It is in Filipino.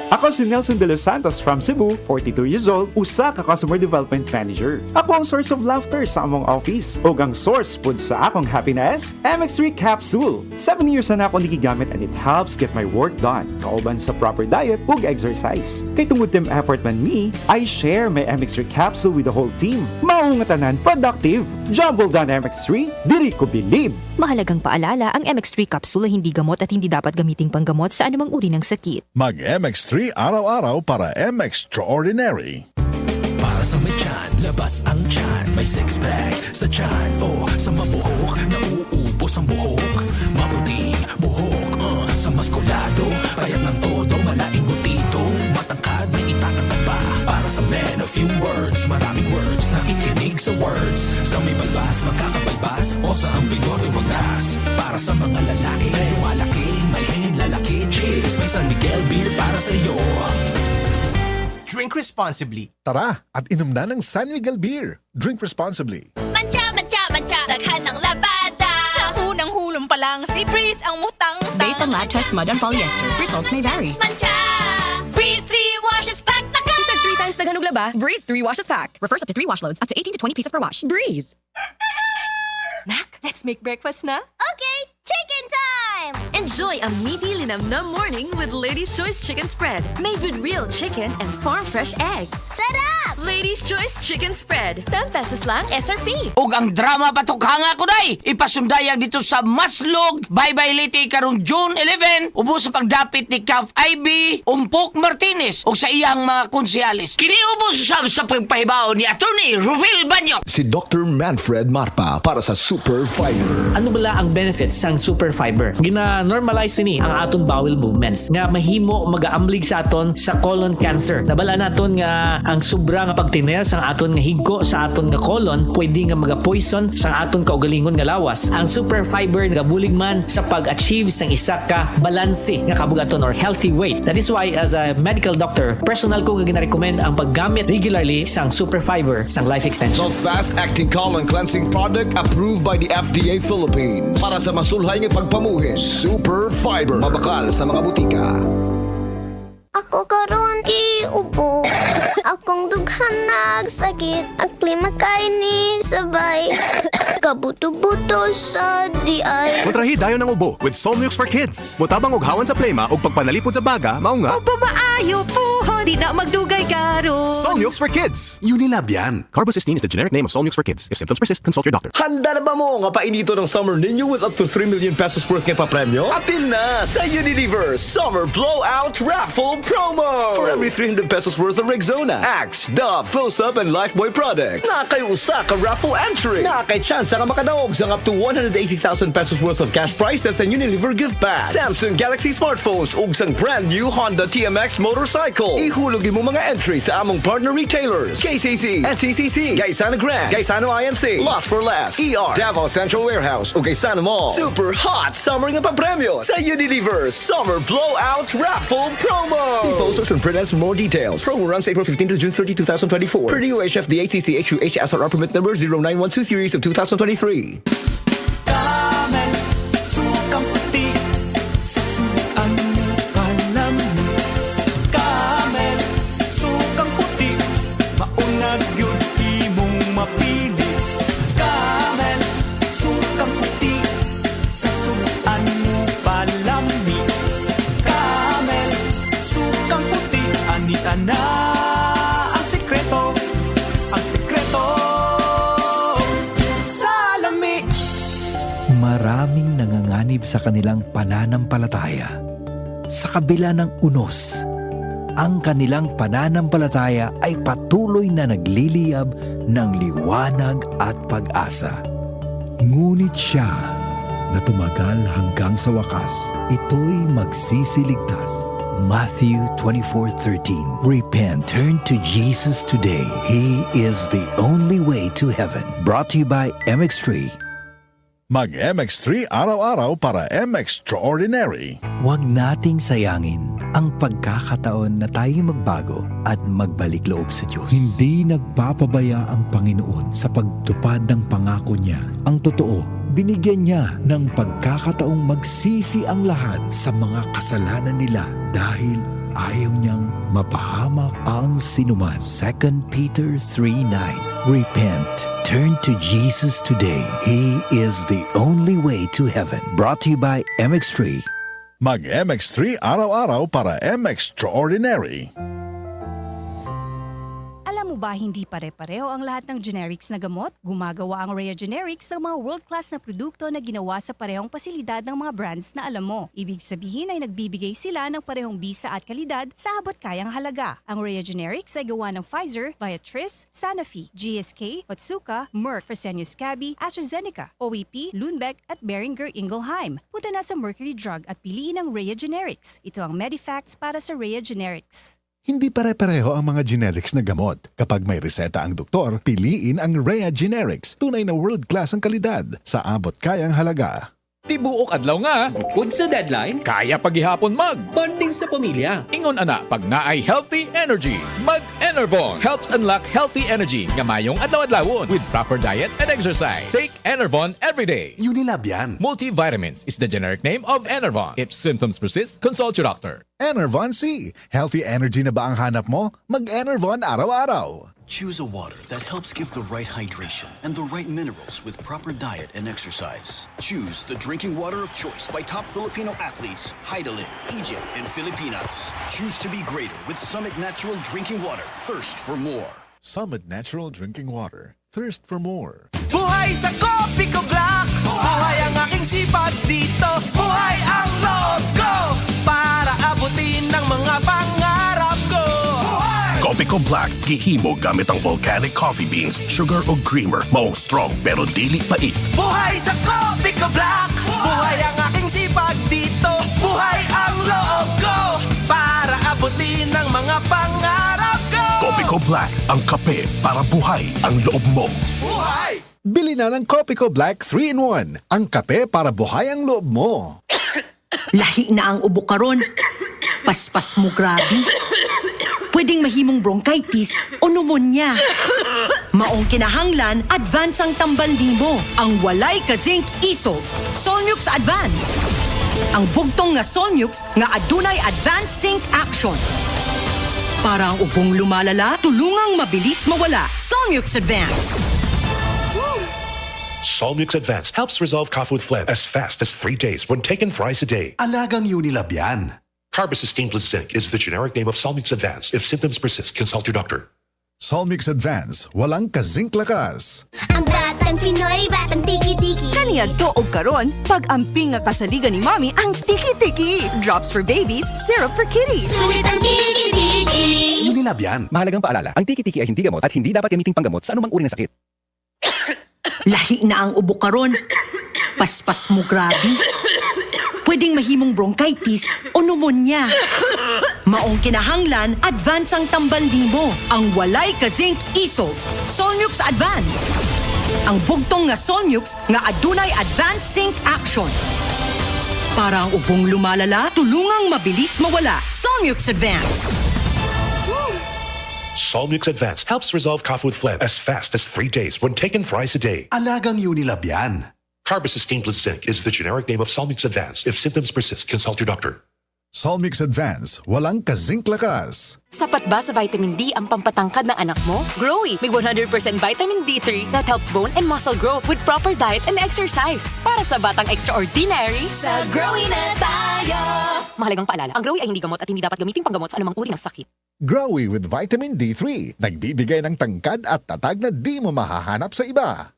Ako si Nelson De Los Santos from Cebu, 42 years old, usa ka customer development manager. Ako ang source of laughter sa among office ug ang source pud sa akong happiness, MX3 Capsule. 7 years na ako nigigamit and it helps get my work done. Kauban sa proper diet ug exercise. Kay tungod team effort man me, I share my MX3 Capsule with the whole team. Mao nga tanan productive. Jumble down MX3, diri ko believe. Mahalagang paalala, ang MX3 capsule ay hindi gamot at hindi dapat gamiting panggamot sa anumang uri ng sakit. Mag-MX3 araw-araw para M-Extraordinary. Para sa may tiyan, labas ang tiyan. May six-pack sa tiyan o sa mabuhok. Nauubos ang buhok, maputing buhok. Sa maskulado, payat ng todo, malaking butito. Matangkad, may itatangkad pa. Para sa men, a few words, maraming words. Nakikinig sa words. Sa may balbas, magkakabalbas. O sa ambigote, wagdas. Para sa mga lalaki, lumalaki. May hingin lalaki, cheers. May San Miguel beer para sa'yo. Drink responsibly. Tara at inom na ng San Miguel Beer. Drink responsibly. Mancha, mancha, mancha, daghan ng labada. Sa unang hulong pa lang, si Breeze ang mutang. Based on lab test mud and polyester, results may vary. Mancha, Breeze 3 washes back the car. Isang 3 times daghan og laba, Breeze 3 washes pack. Refers up to 3 wash loads, up to 18 to 20 pieces per wash. Breeze. Nak, let's make breakfast na. Okay, chicken time. Enjoy a meaty linamnam morning with Lady's Choice Chicken Spread. Made with real chicken and farm-fresh eggs. Sarap. Ladies' Choice Chicken Spread. 10 pesos lang SRP. Ug ang drama patukhanga ko day ipasundayag dito sa Maslog Bye-bye Liti karong June 11 ubos sa pagdapit ni Cap IB Umpok Martinez ug sa iyang mga konsehalis kini ubos sa pagpahibaw ni Attorney Ruvel Banyo. Si Dr. Manfred Marpa para sa Super Fiber. Ano bala ang benefits sang super fiber? Gina-normalize ni ang aton bowel movements nga mahimo magaamblig sa aton sa colon cancer. Nabala naton nga ang sobra nga pagtiner sang aton nga higko sa aton nga colon pwede nga maga-poison sang aton kaugalingon nga lawas. Ang super fiber nagabulig man sa pag-achieve sang isa ka balanse nga kabugaton or healthy weight. That is why as a medical doctor, personal ko nga gina-recommend ang paggamit regularly sang super fiber sang life extension. The fast-acting colon cleansing product approved by the FDA Philippines. Para sa masulhay nga pagpamuhin, Super Fiber. Mabakal sa mga butika. Ako karon iubo. Akong dughan nagsakit. Ang klima kay ni sabay. Kabuto-buto sa diay. Kontrahi dayon ng ubo with Solmux for Kids. Mutabang og hawan sa plema ug pagpanalipod sa baga, mao nga Pamaayo po, di na magdugay karo. Solmux for Kids. Unilab yan. Carbocysteine is the generic name of Solmux for Kids. If symptoms persist, consult your doctor. Handa na ba mo nga painito ng summer ninyo with up to 3 million pesos worth ng papremyo? Atin na sa Unilever Summer Blowout Raffle Promo! For every 300 pesos worth of Rexona, Axe, Dove, Close-Up, and Lifebuoy products, na kay usa ka raffle entry, na kay chance ka makadaog sang up to 180,000 pesos worth of cash prizes and Unilever gift bags, Samsung Galaxy smartphones, ug sang brand new Honda TMX motorcycle. Ihulog mo mga entry sa among partner retailers, KCC, NCCC, Gaisano Grand, Gaisano INC, Lots for Less, ER, Davao Central Warehouse, ug Gaisano Mall. Super hot summer nga papremyo sa Unilever Summer Blowout Raffle Promo! See posters and print ads for more details. Promo runs April 15 to June 30, 2024. Per the UHF, the ACC HUH SRR permit number 0912 series of 2023. Camel, sukang puti, sasuan mo palami. Camel, sukang puti, maunag yun imong mapili. Camel, sukang puti, sasuan mo palami. Camel, sukang puti, anita na ang sekreto, ang sekreto. Salami. Maraming nanganganib sa kanilang pananampalataya. Sa kabila ng unos, ang kanilang pananampalataya ay patuloy na nagliliyab ng liwanag at pag-asa. Ngunit siya na tumagal hanggang sa wakas, ito'y magsisiligtas. Matthew 24:13. Repent, turn to Jesus today. He is the only way to heaven. Brought to you by MX3. Mag-MX3 araw-araw para M-Extraordinary. Huwag nating sayangin ang pagkakataon na tayo magbago at magbalik loob sa Diyos. Hindi nagpapabaya ang Panginoon sa pagtupad ng pangako niya. Ang totoo, binigyan niya ng pagkakataong magsisi ang lahat sa mga kasalanan nila dahil ayaw niyang mapahamak ang sinuman. 2 Peter 3:9. Repent. Turn to Jesus today. He is the only way to heaven. Brought to you by MX3. Mag-MX3 araw-araw para MX-Extraordinary. Alam mo ba hindi pare-pareho ang lahat ng generics na gamot? Gumagawa ang Rhea Generics ng mga world-class na produkto na ginawa sa parehong pasilidad ng mga brands na alam mo. Ibig sabihin ay nagbibigay sila ng parehong bisa at kalidad sa abot kayang halaga. Ang Rhea Generics ay gawa ng Pfizer, Viatris, Sanofi, GSK, Otsuka, Merck, Fresenius Kabi, AstraZeneca, OEP, Lundbeck at Boehringer Ingelheim. Punta na sa Mercury Drug at piliin ang Rhea Generics. Ito ang Medifacts para sa Rhea Generics. Hindi pare-pareho ang mga generics na gamot. Kapag may reseta ang doktor, piliin ang Rhea Generics. Tunay na world-class ang kalidad sa abot kayang halaga. Tibuok adlaw nga, bukod sa deadline, kaya paghihapon bonding sa pamilya. Ingon ana, pag naay healthy energy, mag-Enervon helps unlock healthy energy nga mayong adlaw-adlawon with proper diet and exercise. Take Enervon every day. Unilab yan. Multivitamins is the generic name of Enervon. If symptoms persist, consult your doctor. Enervon C. Healthy energy na ba ang hanap mo? Mag-Enervon araw-araw. Choose a water that helps give the right hydration and the right minerals with proper diet and exercise. Choose the drinking water of choice by top Filipino athletes, Heidelin, Egypt, and Filipinas. Choose to be greater with Summit Natural Drinking Water. Thirst for more. Summit Natural Drinking Water. Thirst for more. Buhay sa Kopi Ko Black! Buhay ang aking sipag dito! Buhay ang loob ko! Para abutin ang mga pangarap ko! Kopico Black, gihimo gamit ang volcanic coffee beans, sugar o creamer, maong strong pero dili pait. Buhay sa Kopi Ko Black! Buhay ang aking sipag dito! Buhay ang loob ko! Para abutin ang mga pangarap ko! Kopico Black, ang kape para buhay ang loob mo. Buhay! Bili na ng Kopico Black 3-in-1. Ang kape para buhay ang loob mo. Lahi na ang ubo karon. Paspas mo grabe. Pwedeng mahimong bronchitis o pneumonia. Maong kinahanglan, advance ang tambal nimo. Ang walay ka zinc isol, Solmux Advance. Ang bugtong nga Solmux nga adunay advanced zinc action. Para ang ubong lumalala, tulungang mabilis mawala. Solmux Advance. Solmux Advance helps resolve cough with phlegm as fast as 3 days when taken thrice a day. Alagang Unilab yan. Carbocisteine plus zinc is the generic name of Solmux Advance. If symptoms persist, consult your doctor. Solmux Advance, walang ka-zinc lakas. Ang batang Pinoy, batang tiki-tiki. Kaniadto og karon, pag-amping nga kasaligan ni Mami ang tiki-tiki. Drops for babies, syrup for kitties. Sulit ang tiki-tiki. Unilab yan. Mahalagang paalala, ang tiki-tiki ay hindi gamot at hindi dapat gamiting panggamot sa anumang uri ng sakit. Lahi na ang ubo karon. Paspas mo grabe. Pwedeng mahimong bronchitis o pneumonia. Maong kinahanglan, advance ang tambal nimo. Ang walay ka zinc isol, Solmux Advance. Ang bugtong nga Solmux nga adunay advanced zinc action. Para ang ubong lumalala, tulungang mabilis mawala. Solmux Advance. Solmux Advance helps resolve cough with phlegm as fast as 3 days when taken thrice a day. Alagang Unilab yan. Carbocisteine plus zinc is the generic name of Solmux Advance. If symptoms persist, consult your doctor. Solmux Advance, walang ka-zinc lakas. Sapat ba sa vitamin D ang pampatangkad ng anak mo? Growy, may 100% vitamin D3 that helps bone and muscle growth with proper diet and exercise. Para sa batang extraordinary, Sa Growy na tayo! mahalagang paalala, ang Growy ay hindi gamot at hindi dapat gamiting panggamot sa anumang uri ng sakit. Growy with vitamin D3, nagbibigay ng tangkad at tatag na di mo mahahanap sa iba.